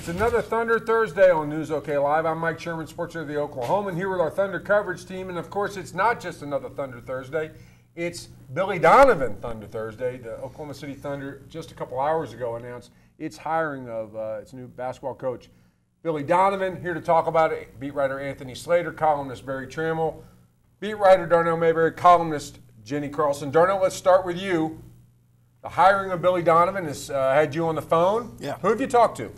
It's another Thunder Thursday on News OK Live. I'm Mike Sherman, sports editor of the Oklahoman, here with our Thunder coverage team. And, of course, it's not just another Thunder Thursday. It's Billy Donovan Thunder Thursday. The Oklahoma City Thunder just a couple hours ago announced its hiring of its new basketball coach, Billy Donovan. Here to talk about it, beat writer Anthony Slater, columnist Barry Trammell, beat writer Darnell Mayberry, columnist Jenny Carlson. Darnell, let's start with you. The hiring of Billy Donovan has had you on the phone. Yeah. Who have you talked to?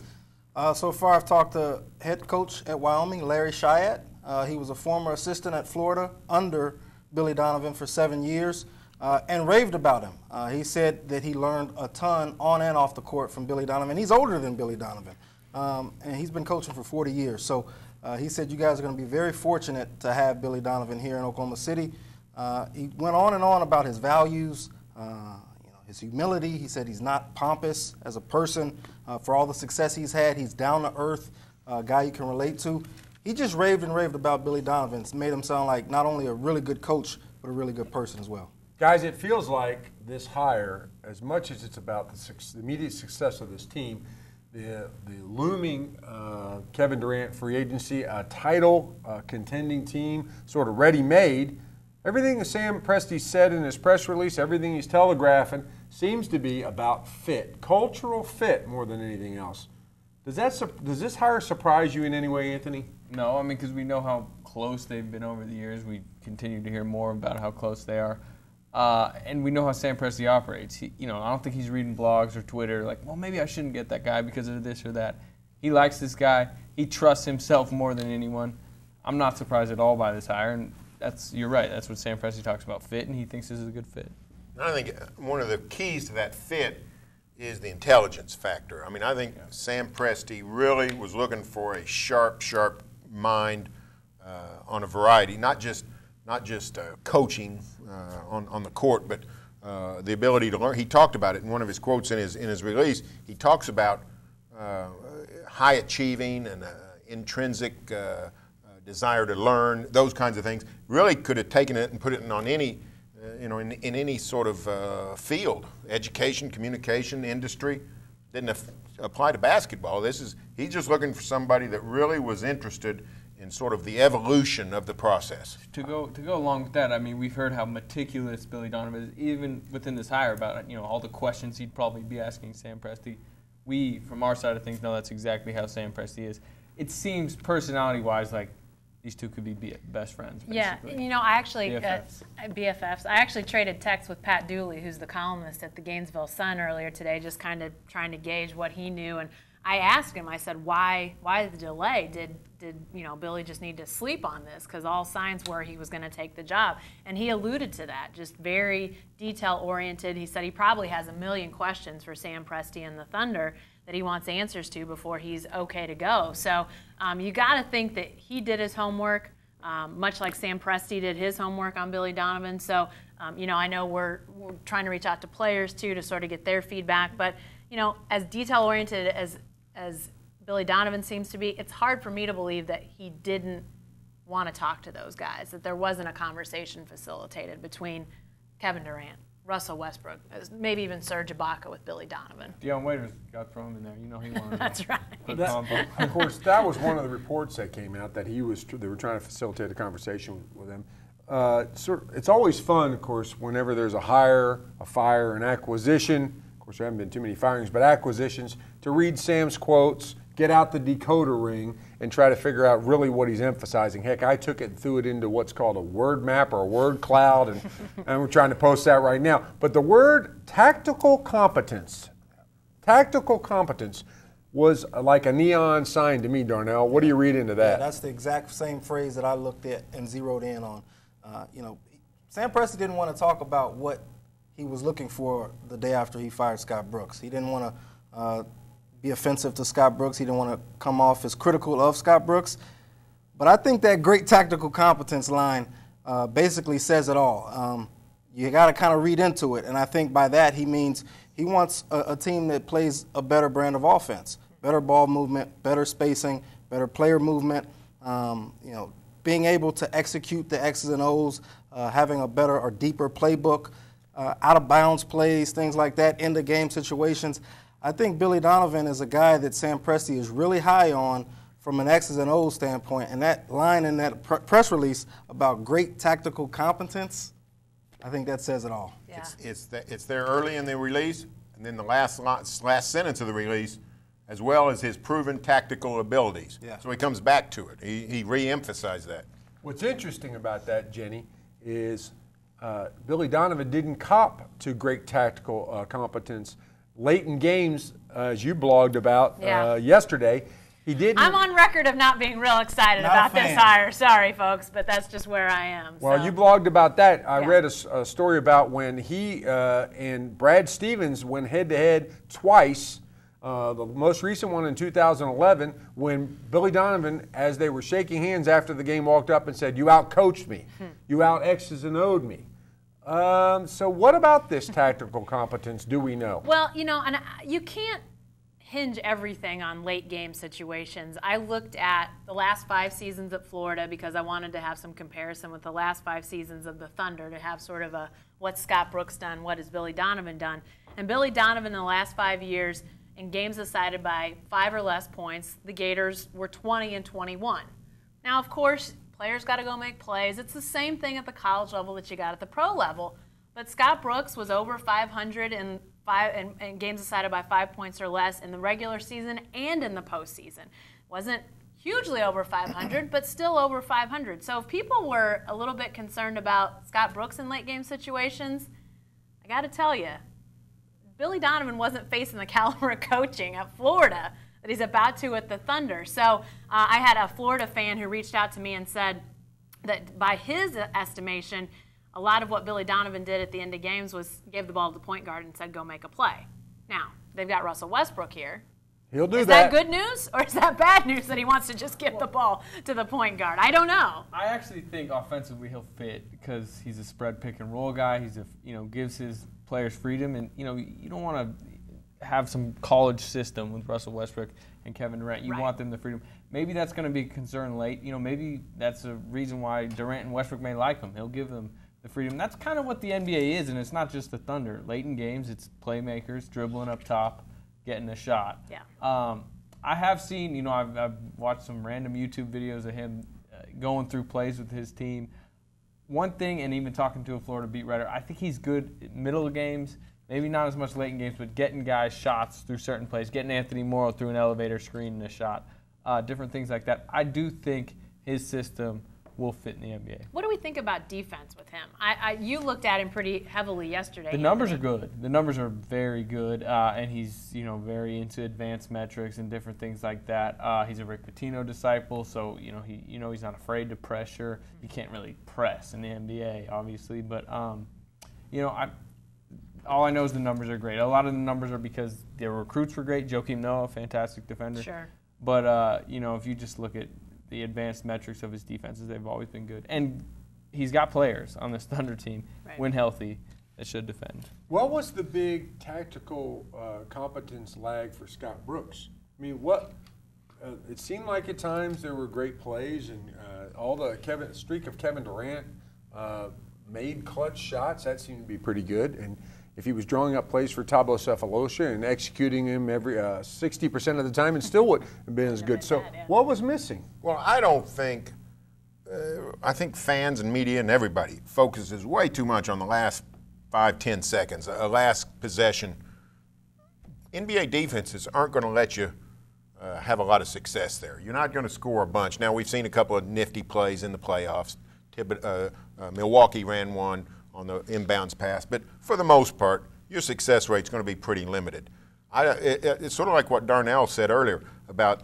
So far, I've talked to head coach at Wyoming, Larry Chiat. He was a former assistant at Florida under Billy Donovan for 7 years and raved about him. He said that he learned a ton on and off the court from Billy Donovan. He's older than Billy Donovan, and he's been coaching for 40 years. So he said you guys are going to be very fortunate to have Billy Donovan here in Oklahoma City. He went on and on about his values, his humility. He said he's not pompous as a person. For all the success he's had, he's down to earth, a guy you can relate to. He just raved and raved about Billy Donovan. It's made him sound like not only a really good coach, but a really good person as well. Guys, it feels like this hire, as much as it's about the immediate success of this team, the looming Kevin Durant free agency, a title contending team, sort of ready-made, everything that Sam Presti said in his press release, everything he's telegraphing, seems to be about fit, cultural fit more than anything else. Does this hire surprise you in any way, Anthony? No, I mean, because we know how close they've been over the years. We continue to hear more about how close they are. And we know how Sam Presti operates. I don't think he's reading blogs or Twitter like, well, maybe I shouldn't get that guy because of this or that. He likes this guy. He trusts himself more than anyone. I'm not surprised at all by this hire. And you're right. That's what Sam Presti talks about, fit, and he thinks this is a good fit. I think one of the keys to that fit is the intelligence factor. I mean, I think Sam Presti really was looking for a sharp mind on a variety, not just coaching on the court, but the ability to learn. He talked about it in one of his quotes in his release. He talks about high achieving and intrinsic desire to learn, those kinds of things. Really could have taken it and put it on any, in any sort of field, education, communication, industry. Didn't apply to basketball. He's just looking for somebody that really was interested in sort of the evolution of the process. To go along with that, I mean, we've heard how meticulous Billy Donovan is, even within this hire, about all the questions he'd probably be asking Sam Presti. We, from our side of things, know that's exactly how Sam Presti is. It seems personality-wise like these two could be best friends, basically. Yeah, I actually BFFs. I actually traded texts with Pat Dooley, who's the columnist at the Gainesville Sun earlier today, just kind of trying to gauge what he knew. And I asked him, I said, why the delay? Did Billy just need to sleep on this? Because all signs were he was going to take the job. And he alluded to that, just very detail-oriented. He said he probably has a million questions for Sam Presti and the Thunder that he wants answers to before he's okay to go. So you got to think that he did his homework, much like Sam Presti did his homework on Billy Donovan. So, I know we're trying to reach out to players, too, to sort of get their feedback. But, as detail-oriented as Billy Donovan seems to be, it's hard for me to believe that he didn't want to talk to those guys, that there wasn't a conversation facilitated between Kevin Durant, Russell Westbrook, maybe even Serge Ibaka with Billy Donovan. Deion Waiters got thrown in there. He wanted That's right. Of course, that was one of the reports that came out, that they were trying to facilitate a conversation with him. It's always fun, of course, whenever there's a hire, a fire, an acquisition. Of course, there haven't been too many firings, but acquisitions, to read Sam's quotes, get out the decoder ring, and try to figure out really what he's emphasizing. Heck, I took it and threw it into what's called a word map or a word cloud, and we're trying to post that right now. But the word tactical competence was like a neon sign to me, Darnell. What do you read into that? Yeah, that's the exact same phrase that I looked at and zeroed in on. Sam Presti didn't want to talk about what he was looking for the day after he fired Scott Brooks. He didn't want to be offensive to Scott Brooks. He didn't want to come off as critical of Scott Brooks. But I think that great tactical competence line basically says it all. You got to kind of read into it, and I think by that he means he wants a team that plays a better brand of offense, better ball movement, better spacing, better player movement, being able to execute the X's and O's, having a better or deeper playbook, out-of-bounds plays, things like that, end-of-game situations. I think Billy Donovan is a guy that Sam Presti is really high on from an X's and O's standpoint. And that line in that press release about great tactical competence, I think that says it all. Yeah. It's there early in the release, and then the last sentence of the release, as well as his proven tactical abilities. Yeah. So he comes back to it. He re-emphasized that. What's interesting about that, Jenny, is Billy Donovan didn't cop to great tactical competence. Late in games, as you blogged about yesterday, he didn't. I'm on record of not being real excited about this hire. Sorry, folks, but that's just where I am. Well, you blogged about that. I read a story about when he and Brad Stevens went head-to-head twice. The most recent one in 2011, when Billy Donovan, as they were shaking hands after the game, walked up and said, "You out-coached me. You out-X's and O'd me." So what about this tactical competence do we know? Well, you know, and you can't hinge everything on late game situations. I looked at the last 5 seasons at Florida because I wanted to have some comparison with the last 5 seasons of the Thunder to have sort of a what's Scott Brooks done, what has Billy Donovan done. And Billy Donovan in the last 5 years, in games decided by 5 or less points, the Gators were 20 and 21. Now, of course, players got to go make plays. It's the same thing at the college level that you got at the pro level. But Scott Brooks was over 500 in games decided by 5 points or less in the regular season and in the postseason. Wasn't hugely over 500, but still over 500. So if people were a little bit concerned about Scott Brooks in late game situations, I got to tell you, Billy Donovan wasn't facing the caliber of coaching at Florida that he's about to at the Thunder. So I had a Florida fan who reached out to me and said that by his estimation, a lot of what Billy Donovan did at the end of games was gave the ball to the point guard and said, go make a play. Now, they've got Russell Westbrook here. He'll do that. Is that good news or is that bad news that he wants to just give the ball to the point guard? I don't know. I actually think offensively he'll fit because he's a spread pick and roll guy. He's gives his players freedom, and you don't want to have some college system with Russell Westbrook and Kevin Durant. You want them the freedom. Maybe that's going to be a concern late. Maybe that's a reason why Durant and Westbrook may like him. He'll give them the freedom. That's kind of what the NBA is, and it's not just the Thunder. Late in games, it's playmakers dribbling up top, getting a shot. Yeah. I have seen, I've watched some random YouTube videos of him going through plays with his team. One thing, and even talking to a Florida beat writer, I think he's good at middle of games, maybe not as much late in games, but getting guys shots through certain plays, getting Anthony Morrow through an elevator screen and a shot, different things like that. I do think his system will fit in the NBA. What do we think about defense with him? You looked at him pretty heavily yesterday. The numbers are good. The numbers are very good, and he's very into advanced metrics and different things like that. He's a Rick Pitino disciple, so he's not afraid to pressure. You can't really press in the NBA, obviously, but all I know is the numbers are great. A lot of the numbers are because their recruits were great. Joakim Noah, fantastic defender. Sure. But if you just look at the advanced metrics of his defenses, they've always been good. And he's got players on this Thunder team, when healthy, that should defend. What was the big tactical competence lag for Scott Brooks? I mean, it seemed like at times there were great plays, and all the streak of Kevin Durant made clutch shots. That seemed to be pretty good. And if he was drawing up plays for Thabo Sefolosha and executing him every 60% of the time, it still wouldn't have been as good. So what was missing? Well, I think fans and media and everybody focuses way too much on the last 5-10 seconds, a last possession. NBA defenses aren't going to let you have a lot of success there. You're not going to score a bunch. Now, we've seen a couple of nifty plays in the playoffs. Milwaukee ran one on the inbounds pass, but for the most part, your success rate's going to be pretty limited. It's sort of like what Darnell said earlier about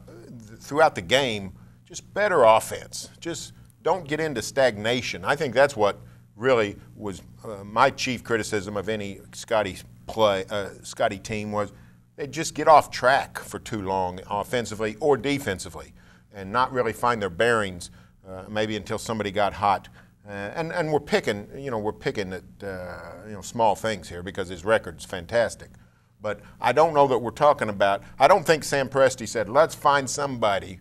throughout the game, just better offense. Just don't get into stagnation. I think that's what really was my chief criticism of any Scotty team was they just get off track for too long offensively or defensively and not really find their bearings maybe until somebody got hot. And we're picking at small things here because his record's fantastic. But I don't know that we're talking about. I don't think Sam Presti said, "Let's find somebody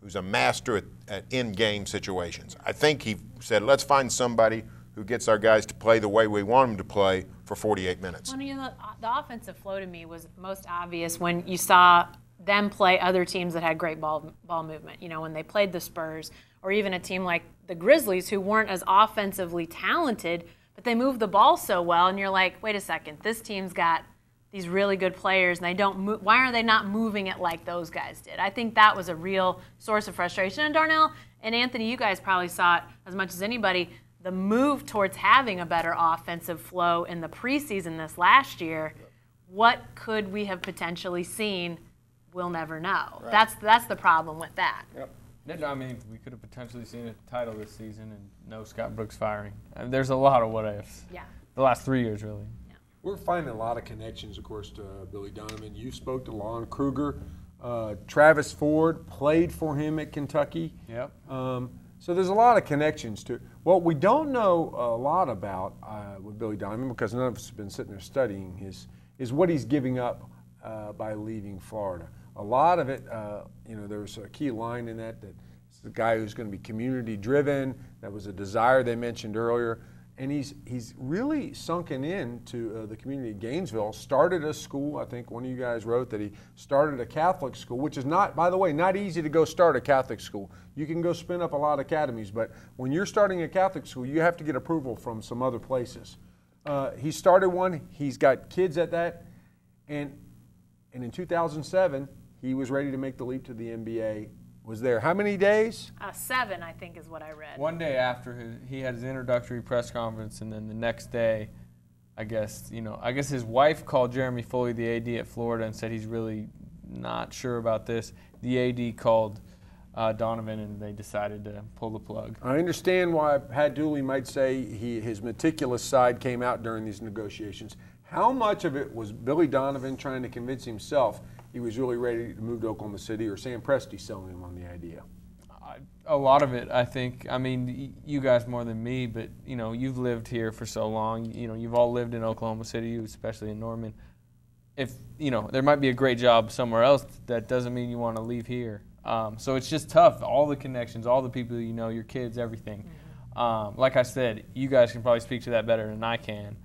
who's a master at in-game situations." I think he said, "Let's find somebody who gets our guys to play the way we want them to play for 48 minutes. Well, the offensive flow to me was most obvious when you saw them play other teams that had great ball movement. When they played the Spurs, or even a team like the Grizzlies, who weren't as offensively talented, but they moved the ball so well, and you're like, wait a second, this team's got these really good players, and they don't move. Why are they not moving it like those guys did? I think that was a real source of frustration. And Darnell and Anthony, you guys probably saw it as much as anybody. The move towards having a better offensive flow in the preseason this last year, what could we have potentially seen? We'll never know. Right. That's the problem with that. Yep. I mean, we could have potentially seen a title this season and no Scott Brooks firing. I mean, there's a lot of what ifs. Yeah. The last 3 years, really. We're finding a lot of connections, of course, to Billy Donovan. You spoke to Lon Kruger. Travis Ford played for him at Kentucky. Yep. So there's a lot of connections to it. What we don't know a lot about with Billy Donovan, because none of us have been sitting there studying, is what he's giving up by leaving Florida. A lot of it, there was a key line in that it's the guy who's going to be community-driven. That was a desire they mentioned earlier. And he's really sunken into the community of Gainesville, started a school. I think one of you guys wrote that he started a Catholic school, which is not, by the way, not easy to go start a Catholic school. You can go spin up a lot of academies, but when you're starting a Catholic school, you have to get approval from some other places. He started one. He's got kids at that. And in 2007, he was ready to make the leap to the NBA. Was there how many days? 7, I think, is what I read. One day after he had his introductory press conference, and then the next day, I guess his wife called Jeremy Foley, the AD at Florida, and said he's really not sure about this. The AD called Donovan, and they decided to pull the plug. I understand why Pat Dooley might say his meticulous side came out during these negotiations. How much of it was Billy Donovan trying to convince himself he was really ready to move to Oklahoma City, or Sam Presti selling him on the idea? A lot of it, I think. I mean, you guys more than me, but you've lived here for so long. You've all lived in Oklahoma City, especially in Norman. If there might be a great job somewhere else, that doesn't mean you want to leave here. So it's just tough. All the connections, all the people your kids, everything. Like I said, you guys can probably speak to that better than I can.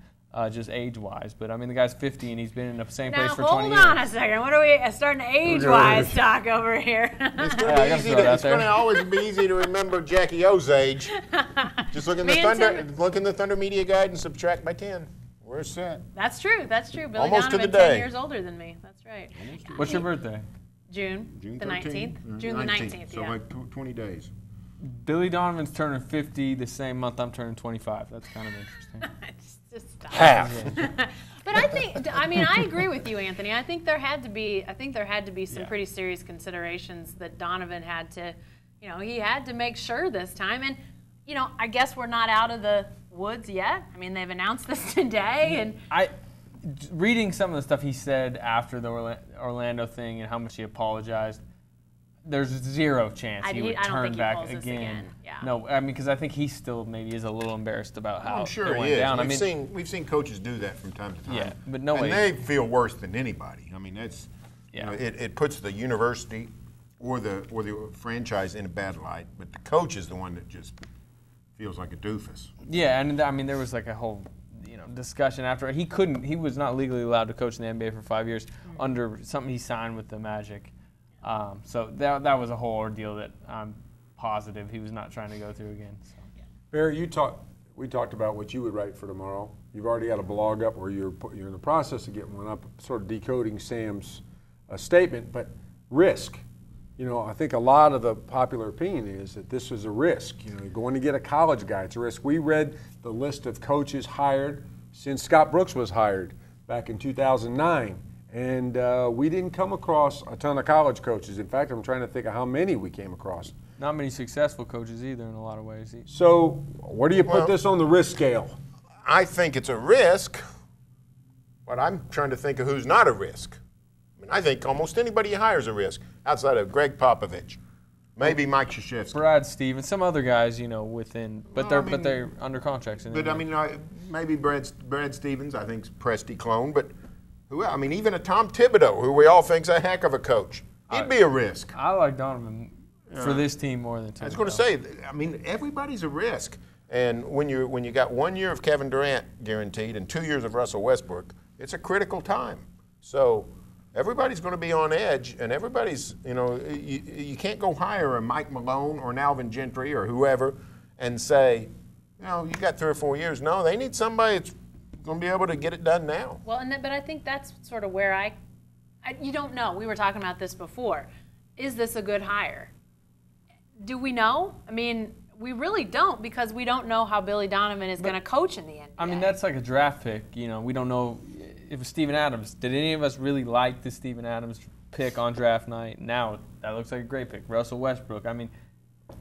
Just age-wise, but I mean, the guy's 50 and he's been in the same place for 20 years. Now, hold on a second. What are we starting to age-wise talk over here? It's going to always be easy to remember Jackie O's age. Just look in the Thunder Media Guide and subtract by 10. We're set. That's true. Billy Almost Donovan, to the day. 10 years older than me. That's right. What's your birthday? June the 19th. June the 19th. So like 20 days. Billy Donovan's turning 50 the same month I'm turning 25. That's kind of interesting. Just stop. Half. But I agree with you, Anthony. I think there had to be some pretty serious considerations that Donovan had to, he had to make sure this time. And, I guess we're not out of the woods yet. I mean, they've announced this today. And reading some of the stuff he said after the Orlando thing and how much he apologized, there's zero chance he would turn back again. Yeah. No, I mean, because I think he still maybe is a little embarrassed about how I'm sure it went he is. down. We've seen coaches do that from time to time. Yeah, but no way. And they feel worse than anybody. I mean, that's it puts the university or the franchise in a bad light, but the coach is the one that just feels like a doofus. Yeah, and I mean, there was like a whole discussion after he was not legally allowed to coach in the NBA for 5 years under something he signed with the Magic. So that was a whole ordeal that I'm positive he was not trying to go through again. So. Barry, we talked about what you would write for tomorrow. You've already got a blog up, or you're in the process of getting one up, sort of decoding Sam's statement. But risk, I think a lot of the popular opinion is that this is a risk. You're going to get a college guy, it's a risk. We read the list of coaches hired since Scott Brooks was hired back in 2009. And we didn't come across a ton of college coaches. In fact, I'm trying to think of how many we came across. Not many successful coaches either in a lot of ways. So where do you put this on the risk scale? I think it's a risk, but I'm trying to think of who's not a risk. I mean, I think almost anybody you hire is a risk, outside of Greg Popovich. Maybe Mike Krzyzewski. Brad Stevens, some other guys, within, but they're under contracts. But I mean, maybe Brad Stevens, I think, is Presti clone, but even a Tom Thibodeau, who we all think's a heck of a coach, he'd be a risk. I like Donovan for this team more than Thibodeau. I was going to say, I mean, everybody's a risk, And when you got 1 year of Kevin Durant guaranteed and 2 years of Russell Westbrook, it's a critical time. So everybody's going to be on edge, and everybody's, you can't go hire a Mike Malone or an Alvin Gentry or whoever and say, you got 3 or 4 years. No, they need somebody that's going to be able to get it done now. Well, but I think that's sort of where you don't know. We were talking about this before. Is this a good hire? Do we know? I mean, we really don't, because we don't know how Billy Donovan is going to coach in the NBA. I mean, that's like a draft pick. We don't know if it was Steven Adams. Did any of us really like the Steven Adams pick on draft night? Now, that looks like a great pick. Russell Westbrook. I mean,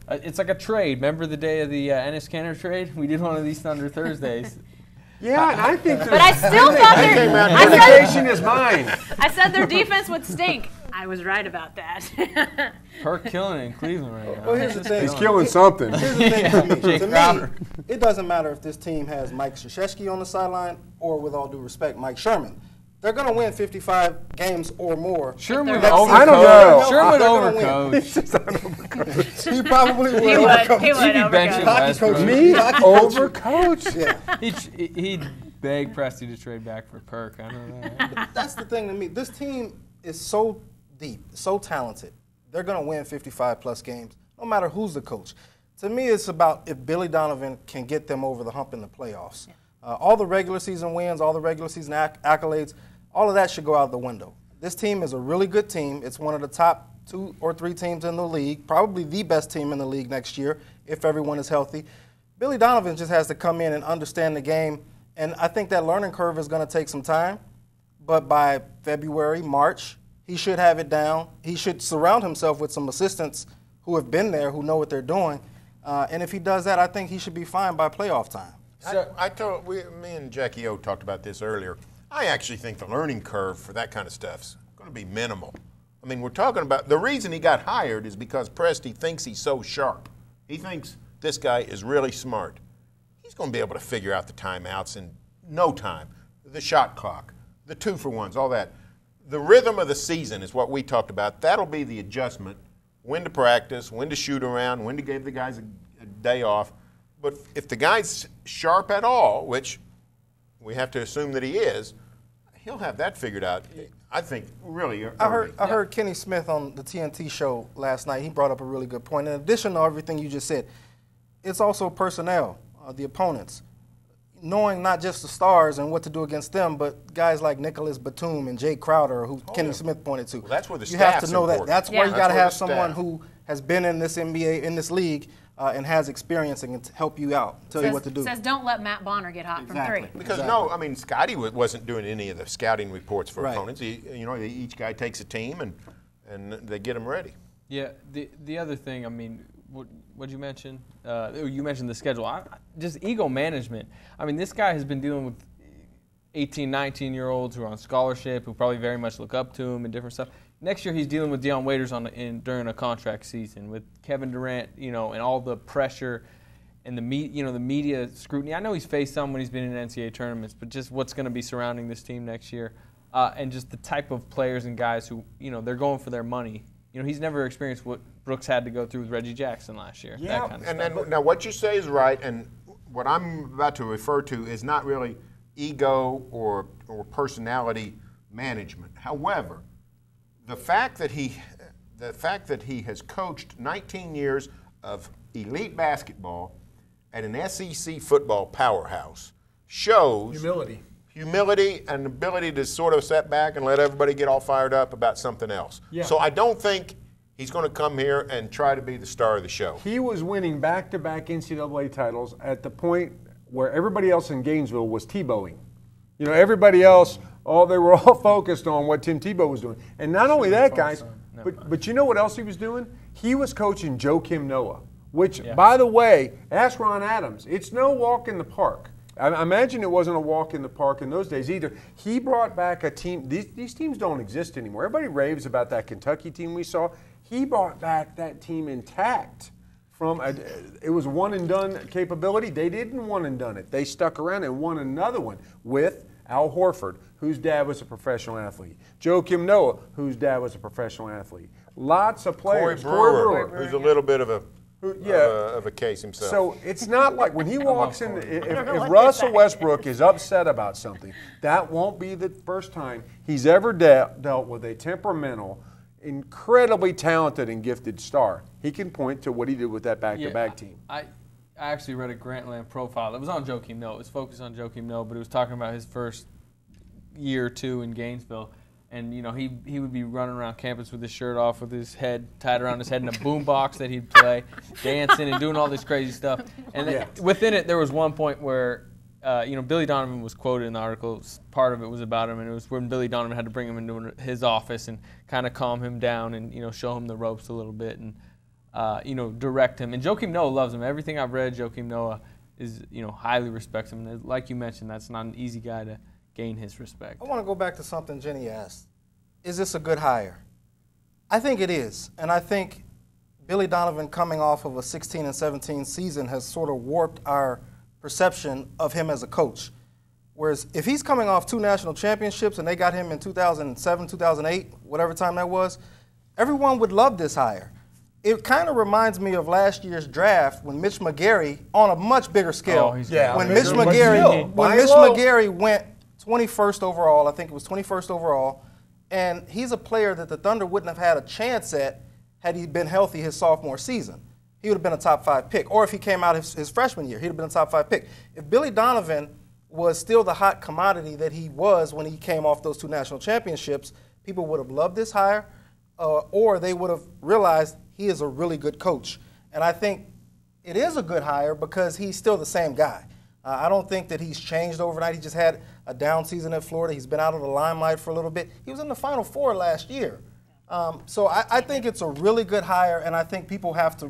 it's like a trade. Remember the day of the Ennis Canner trade? We did one of these Thunder Thursdays. Yeah, and I think but I still thought their dedication is mine. I said their defense would stink. I was right about that. Perk killing it in Cleveland right now. Well, here's the thing. He's killing something. Here's the thing for me. Jake To Crowder. me, it doesn't matter if this team has Mike Krzyzewski on the sideline or, with all due respect, Mike Sherman. They're going to win 55 games or more. Sherman would I don't know. Sherman They're gonna overcoach. He probably would. He would. He would He'd be benching overcoach. Westbrook. Me overcoach? Yeah. He'd beg Presti to trade back for Perk. I know that. That's the thing to me. This team is so deep, so talented. They're going to win 55-plus games, no matter who's the coach. To me, it's about if Billy Donovan can get them over the hump in the playoffs. All the regular season wins, all the regular season accolades, all of that should go out the window. This team is a really good team. It's one of the top 2 or 3 teams in the league, probably the best team in the league next year if everyone is healthy. Billy Donovan just has to come in and understand the game, and I think that learning curve is going to take some time, but by February, March, he should have it down. He should surround himself with some assistants who have been there, who know what they're doing, and if he does that, I think he should be fine by playoff time. Me and Jackie O talked about this earlier. I actually think the learning curve for that kind of stuff's going to be minimal. I mean, we're talking about the reason he got hired is because Presti thinks he's so sharp. He thinks this guy is really smart. He's going to be able to figure out the timeouts in no time, the shot clock, the 2-for-1s, all that. The rhythm of the season is what we talked about. That'll be the adjustment, when to practice, when to shoot around, when to give the guys a day off. But if the guy's sharp at all, which we have to assume that he is, he'll have that figured out, I think, really early. I heard Kenny Smith on the TNT show last night. He brought up a really good point. In addition to everything you just said, it's also personnel, the opponents. Knowing not just the stars and what to do against them, but guys like Nicholas Batum and Jake Crowder, who Kenny Smith pointed to. Well, that's where the you have to staff's know important. that. That's where you got to where have the someone staff. who has been in this NBA, in this league, and has experience and can help you out, tell you what to do. Says don't let Matt Bonner get hot from 3. Because Scotty wasn't doing any of the scouting reports for opponents. Each guy takes a team and they get them ready. Yeah. The other thing, I mean, what'd you mention? You mentioned the schedule. Just ego management. I mean, this guy has been dealing with 18, 19-year-olds who are on scholarship, who probably very much look up to him and different stuff. Next year, he's dealing with Dion Waiters during a contract season with Kevin Durant, and all the pressure and the media scrutiny. I know he's faced some when he's been in NCAA tournaments, but just what's going to be surrounding this team next year, and just the type of players and guys who, they're going for their money. He's never experienced what Brooks had to go through with Reggie Jackson last year. Yeah, that kind of and stuff. then now what you say is right, and what I'm about to refer to is not really ego or personality management. However, the fact that he has coached 19 years of elite basketball at an SEC football powerhouse shows humility and ability to sort of sit back and let everybody get all fired up about something else. Yeah. So I don't think he's going to come here and try to be the star of the show. He was winning back-to-back NCAA titles at the point where everybody else in Gainesville was Tebowing. Everybody else, they were all focused on what Tim Tebow was doing. And not only that, guys, but you know what else he was doing? He was coaching Joakim Noah, which, by the way, ask Ron Adams. It's no walk in the park. I imagine it wasn't a walk in the park in those days either. He brought back a team. These teams don't exist anymore. Everybody raves about that Kentucky team we saw. He brought back that team intact. It was one-and-done capability. They didn't one-and-done it. They stuck around and won another one with Al Horford, whose dad was a professional athlete. Joakim Noah, whose dad was a professional athlete. Lots of players. Corey Brewer, who's a little bit of a of a case himself. So it's not like when he walks in, if what Russell that Westbrook is upset about something, that won't be the first time he's ever dealt with a temperamental, incredibly talented and gifted star. He can point to what he did with that back-to-back team. I actually read a Grantland profile. It was on Joakim Noah. It was focused on Joakim Noah, but it was talking about his first year or two in Gainesville. And, you know, he would be running around campus with his shirt off, with his head tied around his head in a boombox that he'd play, dancing and doing all this crazy stuff. And within it, there was one point where, you know, Billy Donovan was quoted in the article. Part of it was about him, and it was when Billy Donovan had to bring him into his office and kind of calm him down and, you know, show him the ropes a little bit and, you know, direct him. And Joakim Noah loves him. Everything I've read, Joakim Noah is, you know, highly respects him. And like you mentioned, that's not an easy guy to gain his respect. I want to go back to something Jenny asked. Is this a good hire? I think it is. And I think Billy Donovan coming off of a 16 and 17 season has sort of warped our perception of him as a coach. Whereas if he's coming off 2 national championships and they got him in 2007, 2008, whatever time that was, everyone would love this hire. It kind of reminds me of last year's draft when Mitch McGary, on a much bigger scale, when Mitch McGary went 21st overall, I think it was 21st overall, and he's a player that the Thunder wouldn't have had a chance at had he been healthy his sophomore season. He would have been a top 5 pick. Or if he came out his freshman year, he'd have been a top 5 pick. If Billy Donovan was still the hot commodity that he was when he came off those 2 national championships, people would have loved this hire, or they would have realized he is a really good coach. And I think it is a good hire because he's still the same guy. I don't think that he's changed overnight. He just had a down season at Florida. He's been out of the limelight for a little bit. He was in the Final Four last year. So I think it's a really good hire, and I think people have to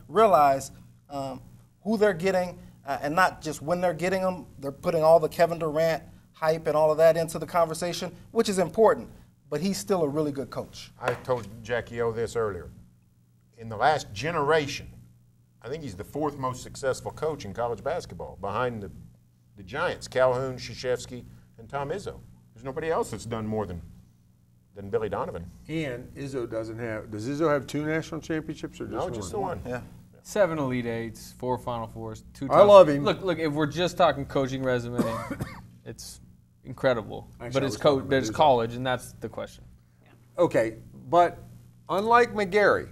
realize who they're getting, and not just when they're getting them. They're putting all the Kevin Durant hype and all of that into the conversation, which is important, but he's still a really good coach. I told Jackie O this earlier. In the last generation, I think he's the 4th most successful coach in college basketball, behind the Giants, Calhoun, Krzyzewski, and Tom Izzo. There's nobody else that's done more than Billy Donovan. And Izzo doesn't have – does Izzo have 2 national championships or just one? No, just the one. Yeah. 7 Elite Eights, 4 Final Fours, 2 I love him. Look, if we're just talking coaching resume, it's incredible. Actually, But it's college, and that's the question. Okay, but unlike McGary,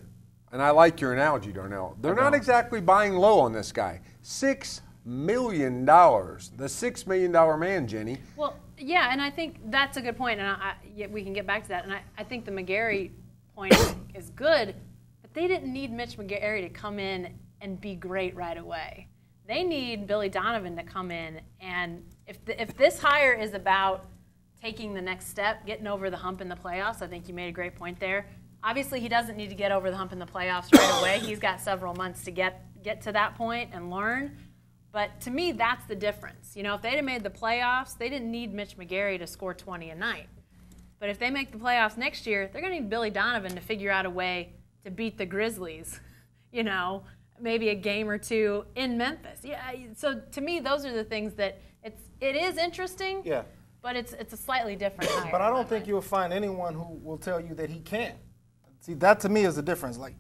and I like your analogy, Darnell, they're not exactly buying low on this guy. $6 million. The $6 million man, Jenny. Well, yeah, and I think that's a good point, and we can get back to that. And I think the McGary point is good, but they didn't need Mitch McGary to come in and be great right away. They need Billy Donovan to come in, and if this hire is about taking the next step, getting over the hump in the playoffs, I think you made a great point there. Obviously, he doesn't need to get over the hump in the playoffs right away. He's got several months to get to that point and learn. But to me, that's the difference. You know, if they'd have made the playoffs, they didn't need Mitch McGary to score 20 a night. But if they make the playoffs next year, they're going to need Billy Donovan to figure out a way to beat the Grizzlies, you know, maybe a game or 2 in Memphis. Yeah. So to me, those are the things that it is interesting. Yeah. But it's a slightly different hire. But I don't think you'll find anyone who will tell you that he can't. See, that to me is the difference. Like,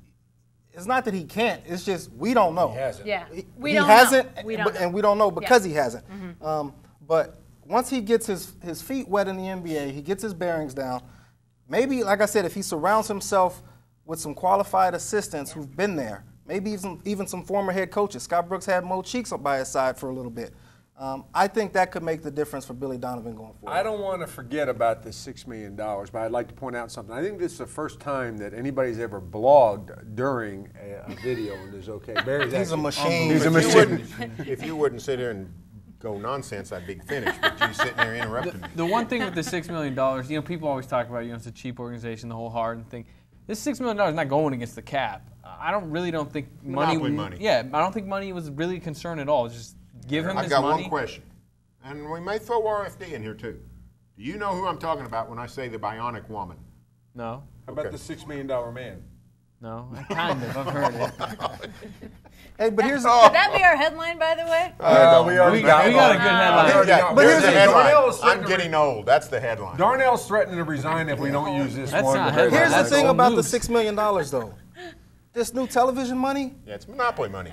it's not that he can't. It's just we don't know. He hasn't. Yeah. We don't know. And we don't know because Yeah. he hasn't. Mm-hmm. But once he gets his feet wet in the NBA, he gets his bearings down, maybe, like I said, if he surrounds himself with some qualified assistants who've been there, maybe even some former head coaches. Scott Brooks had Mo Cheeks up by his side for a little bit. I think that could make the difference for Billy Donovan going forward. I don't want to forget about the $6 million, but I'd like to point out something. I think this is the first time that anybody's ever blogged during a video and is okay. He's a machine. He's a machine. If you wouldn't sit here and go nonsense, I'd be finished. But you sitting there interrupting me. The one thing with the $6 million, you know, people always talk about, you know, it's a cheap organization, the whole Harden thing. This $6 million is not going against the cap. I don't think money. Yeah, I don't think money was really a concern at all. It's just give him his money. I've got one question, and we may throw RFD in here too. Do you know who I'm talking about when I say the bionic woman? No. How about the $6 million man? No, kind of. I've heard it. Hey, but here's Could that be our headline, by the way? We got a good headline. But here's the the headline. I'm getting old. That's the headline. Darnell's threatening to resign if we don't use this That's one. not headline. Here's the That's thing old about the news. $6 million, though. this new television money, Yeah, it's monopoly money.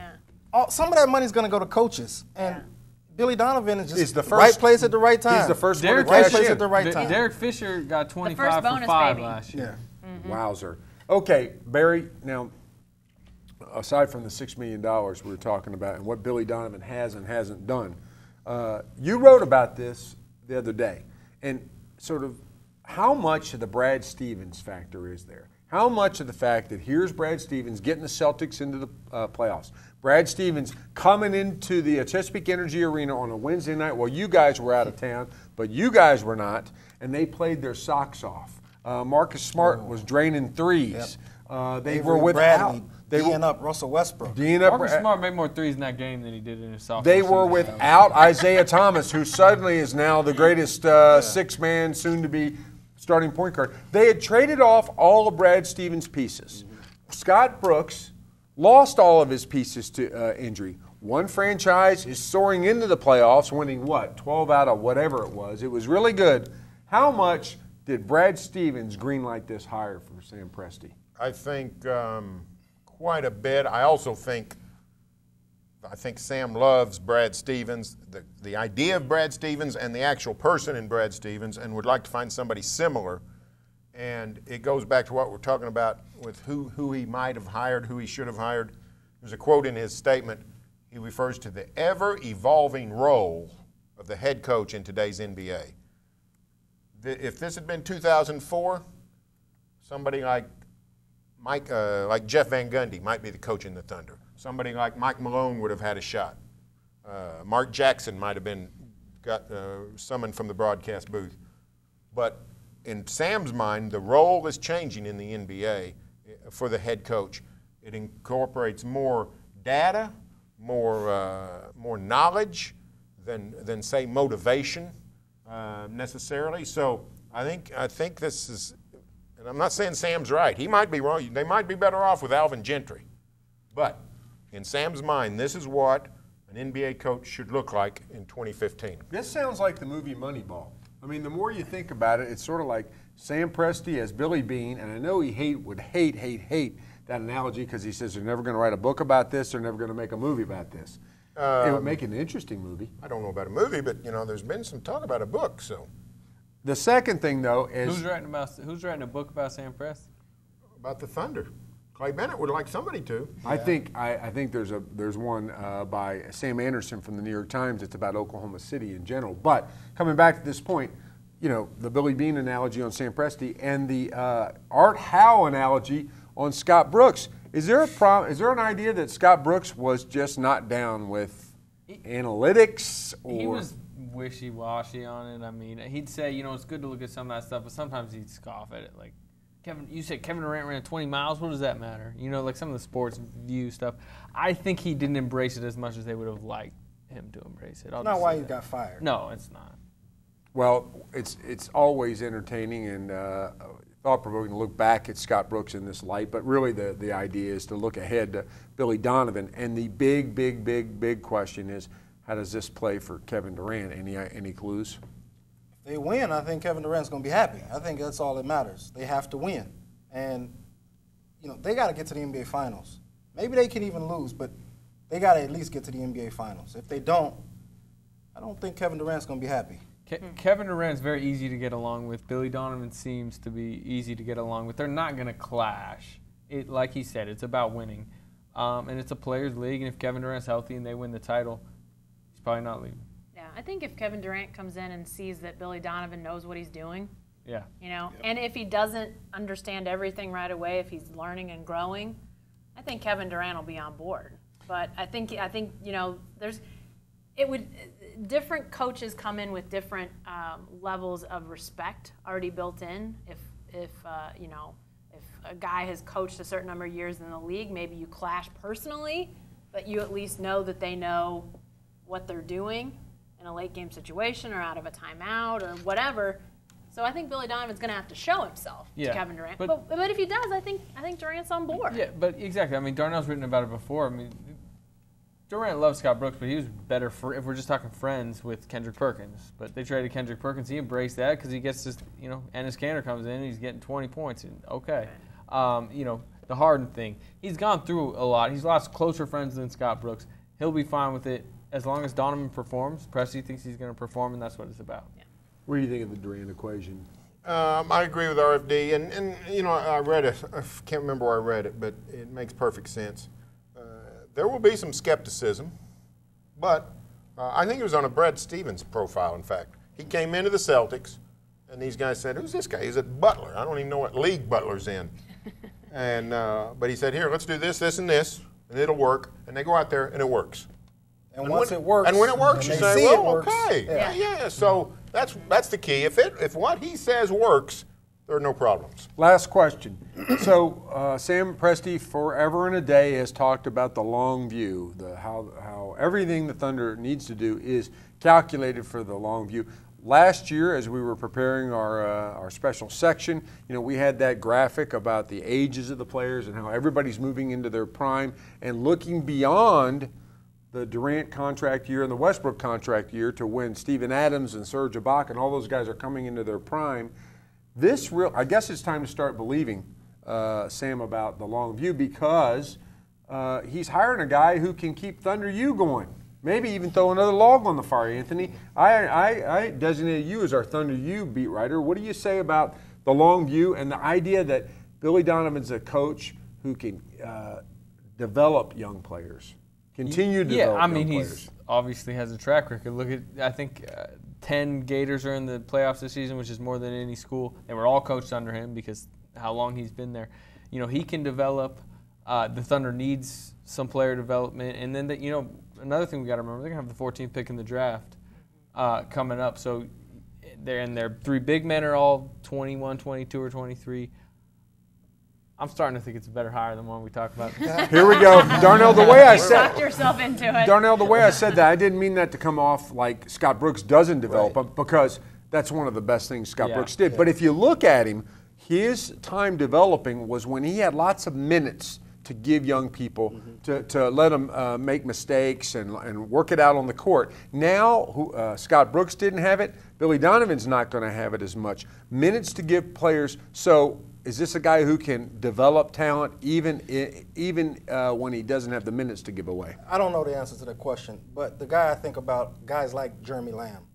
some of that money is going to go to coaches. And Billy Donovan is just He's the the right first- place at the right time. He's the first one Derek to right cash place in. at the right time. Derek Fisher got 25 first for bonus 5 baby. last year. Wowzer. Okay, Barry, now, aside from the $6 million we were talking about and what Billy Donovan has and hasn't done, you wrote about this the other day. And sort of how much of the Brad Stevens factor is there? How much of the fact that here's Brad Stevens getting the Celtics into the playoffs? Brad Stevens coming into the Chesapeake Energy Arena on a Wednesday night while you guys were out of town, but you guys were not, and they played their socks off. Marcus Smart was draining threes. They were without. They D'ing up Russell Westbrook. Marcus Smart made more threes in that game than he did in his sophomore They season. were without Isaiah Thomas, who suddenly is now the greatest six-man, soon-to-be starting point guard. They had traded off all of Brad Stevens' pieces. Scott Brooks lost all of his pieces to injury. One franchise is soaring into the playoffs, winning what, 12 out of whatever it was. It was really good. How much did Brad Stevens greenlight this hire for Sam Presti? I think quite a bit. I also think Sam loves Brad Stevens, the idea of Brad Stevens and the actual person in Brad Stevens, and would like to find somebody similar. And it goes back to what we're talking about with who he might have hired, who he should have hired. There's a quote in his statement. He refers to the ever-evolving role of the head coach in today's NBA. If this had been 2004, somebody like Jeff Van Gundy might be the coach in the Thunder. Somebody like Mike Malone would have had a shot. Mark Jackson might have got summoned from the broadcast booth. But in Sam's mind, the role is changing in the NBA for the head coach. It incorporates more data, more knowledge than say motivation necessarily. So I think this is. And I'm not saying Sam's right. He might be wrong. They might be better off with Alvin Gentry. But in Sam's mind, this is what an NBA coach should look like in 2015. This sounds like the movie Moneyball. I mean, the more you think about it, it's sort of like Sam Presti as Billy Beane, and I know he would hate that analogy because he says they're never going to write a book about this, they're never going to make a movie about this. It would make an interesting movie. I don't know about a movie, but there's been some talk about a book. So the second thing, though, is who's writing a book about Sam Presti? About the Thunder. Clay Bennett would like somebody to. I think there's one by Sam Anderson from the New York Times. It's about Oklahoma City in general. But coming back to this point, the Billy Beane analogy on Sam Presti and the Art Howe analogy on Scott Brooks. Is there an idea that Scott Brooks was just not down with analytics? Or? He was wishy-washy on it. I mean, he'd say, it's good to look at some of that stuff, but sometimes he'd scoff at it. Like, you said Kevin Durant ran 20 miles. What does that matter? Like some of the sports view stuff. I think he didn't embrace it as much as they would have liked him to embrace it. That's not why he got fired. No, it's not. Well, it's always entertaining and thought-provoking to look back at Scott Brooks in this light, but really the idea is to look ahead to Billy Donovan. And the big question is, how does this play for Kevin Durant? Any clues? If they win, I think Kevin Durant's going to be happy. I think that's all that matters. They have to win. And, they got to get to the NBA Finals. Maybe they can even lose, but they got to at least get to the NBA Finals. If they don't, I don't think Kevin Durant's going to be happy. Kevin Durant's very easy to get along with. Billy Donovan seems to be easy to get along with. They're not going to clash. Like he said, it's about winning. And it's a players' league, and if Kevin Durant's healthy and they win the title, he's probably not leaving. Yeah, I think if Kevin Durant comes in and sees that Billy Donovan knows what he's doing, yeah, and if he doesn't understand everything right away, if he's learning and growing, I think Kevin Durant will be on board. But I think different coaches come in with different levels of respect already built in. If a guy has coached a certain number of years in the league, maybe you clash personally, but you at least know that they know what they're doing in a late game situation or out of a timeout or whatever. So I think Billy Donovan's going to have to show himself to Kevin Durant. But if he does, I think Durant's on board. Yeah, but exactly. I mean, Darnell's written about it before. I mean, Durant loves Scott Brooks, but he was better if we're just talking friends with Kendrick Perkins. But they traded Kendrick Perkins. He embraced that because he gets this, Ennis Cantor comes in and he's getting 20 points. And okay. the Harden thing. He's gone through a lot. He's lost closer friends than Scott Brooks. He'll be fine with it as long as Donovan performs. Presti thinks he's going to perform, and that's what it's about. Yeah. What do you think of the Durant equation? I agree with RFD, and you know, I read it. I can't remember where I read it, but it makes perfect sense. There will be some skepticism, but I think it was on a Brad Stevens profile, in fact. He came into the Celtics, and these guys said, who's this guy? He's at Butler. I don't even know what league Butler's in. And but he said, here, let's do this, this, and this, and it'll work. And they go out there, and it works. And once it works, and when it works, you say, well, okay, Yeah. So that's the key. If what he says works, there are no problems. Last question. So Sam Presti, forever and a day, has talked about the long view, how everything the Thunder needs to do is calculated for the long view. Last year, as we were preparing our special section, you know, we had that graphic about the ages of the players and how everybody's moving into their prime and looking beyond the Durant contract year and the Westbrook contract year to when Steven Adams and Serge Ibaka and all those guys are coming into their prime. I guess it's time to start believing Sam about the long view, because he's hiring a guy who can keep Thunder U going. Maybe even throw another log on the fire, Anthony. I designated you as our Thunder U beat writer. What do you say about the long view and the idea that Billy Donovan's a coach who can develop young players? Continue to develop young players. He obviously has a track record. Look at, I think 10 Gators are in the playoffs this season, which is more than any school. They were all coached under him because how long he's been there. You know, he can develop. The Thunder needs some player development. And then, another thing we got to remember, they're going to have the 14th pick in the draft coming up. So their three big men are all 21, 22, or 23. I'm starting to think it's a better hire than one we talked about. Here we go. Darnell, the way I said talked yourself into it. Darnell, the way I said that, I didn't mean that to come off like Scott Brooks doesn't develop them, because that's one of the best things Scott Brooks did. But if you look at him, his time developing was when he had lots of minutes to give young people, to let them make mistakes and work it out on the court. Now, Scott Brooks didn't have it. Billy Donovan's not going to have it as much. Minutes to give players. So is this a guy who can develop talent even when he doesn't have the minutes to give away? I don't know the answer to that question, but the guy I think about, guys like Jeremy Lamb.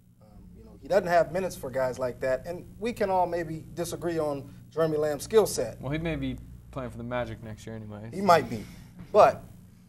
He doesn't have minutes for guys like that, and we can all maybe disagree on Jeremy Lamb's skill set. Well, he may be playing for the Magic next year anyway. He might be. But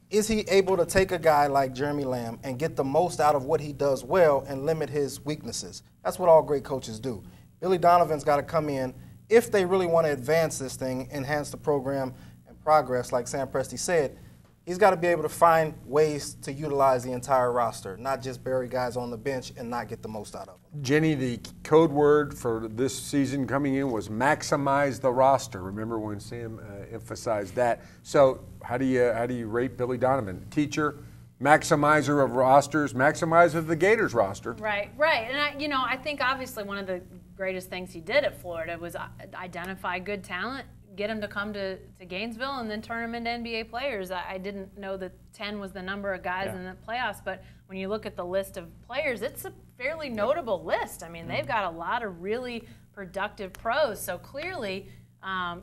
is he able to take a guy like Jeremy Lamb and get the most out of what he does well and limit his weaknesses? That's what all great coaches do. Billy Donovan's got to come in, if they really want to advance this thing, enhance the program and progress, like Sam Presti said, he's got to be able to find ways to utilize the entire roster, not just bury guys on the bench and not get the most out of them. Jenny, the code word for this season coming in was maximize the roster. Remember when Sam emphasized that? So how do you rate Billy Donovan? Teacher, maximizer of rosters, maximizer of the Gators roster. Right. And I think obviously one of the greatest things he did at Florida was identify good talent, get them to come to Gainesville, and then turn them into NBA players. I didn't know that 10 was the number of guys in the playoffs, but when you look at the list of players, it's a fairly notable list. I mean, they've got a lot of really productive pros. So clearly,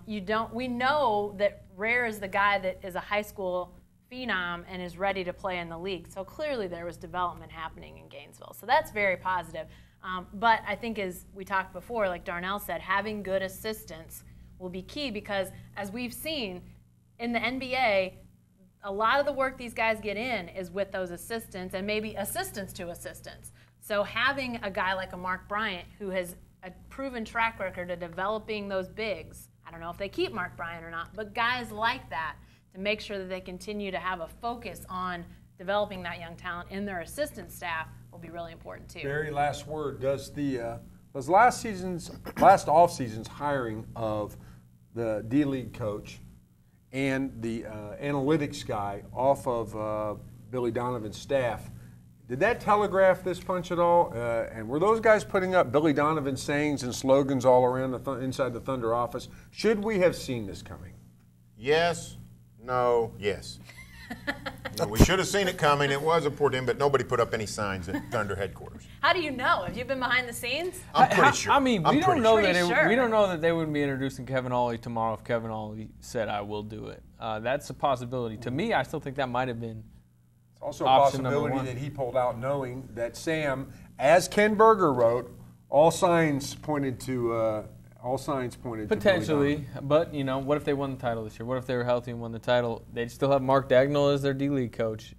we know that Rare is the guy that is a high school phenom and is ready to play in the league. So clearly there was development happening in Gainesville. So that's very positive. But I think, as we talked before, like Darnell said, having good assistants will be key, because as we've seen in the NBA, a lot of the work these guys get in is with those assistants and maybe assistants to assistants. So having a guy like a Mark Bryant who has a proven track record of developing those bigs, I don't know if they keep Mark Bryant or not, but guys like that, to make sure that they continue to have a focus on developing that young talent in their assistant staff will be really important too. Very last word. Does last offseason's hiring of the D-League coach and the analytics guy off of Billy Donovan's staff, did that telegraph this punch at all? And were those guys putting up Billy Donovan sayings and slogans all around inside the Thunder office? Should we have seen this coming? Yes, no, yes. We should have seen it coming. It was a poor team, but nobody put up any signs at Thunder headquarters. How do you know? Have you been behind the scenes? I'm pretty sure. I mean, we don't know that we don't know that they wouldn't be introducing Kevin Ollie tomorrow if Kevin Ollie said, "I will do it." That's a possibility. To me, I still think that might have been. It's also a option number possibility one. that he pulled out knowing that Sam, as Ken Berger wrote, all signs pointed to Billy Potentially, Donovan. but what if they won the title this year? What if they were healthy and won the title? They'd still have Mark Dagnall as their D-League coach.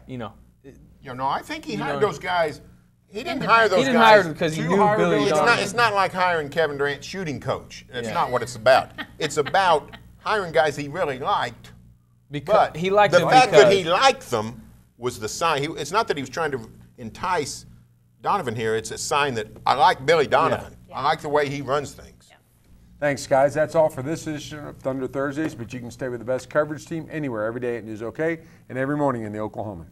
I think he hired those guys. He didn't hire those guys. He didn't hire them because he to knew hire Billy Billy Donovan. It's not like hiring Kevin Durant shooting coach. It's not what it's about. It's about hiring guys he really liked. Because But he liked the them fact that because- he liked them was the sign. It's not that he was trying to entice Donovan here. It's a sign that I like Billy Donovan. I like the way he runs things. Thanks, guys. That's all for this edition of Thunder Thursdays, but you can stay with the best coverage team anywhere, every day at News OK, and every morning in the Oklahoman.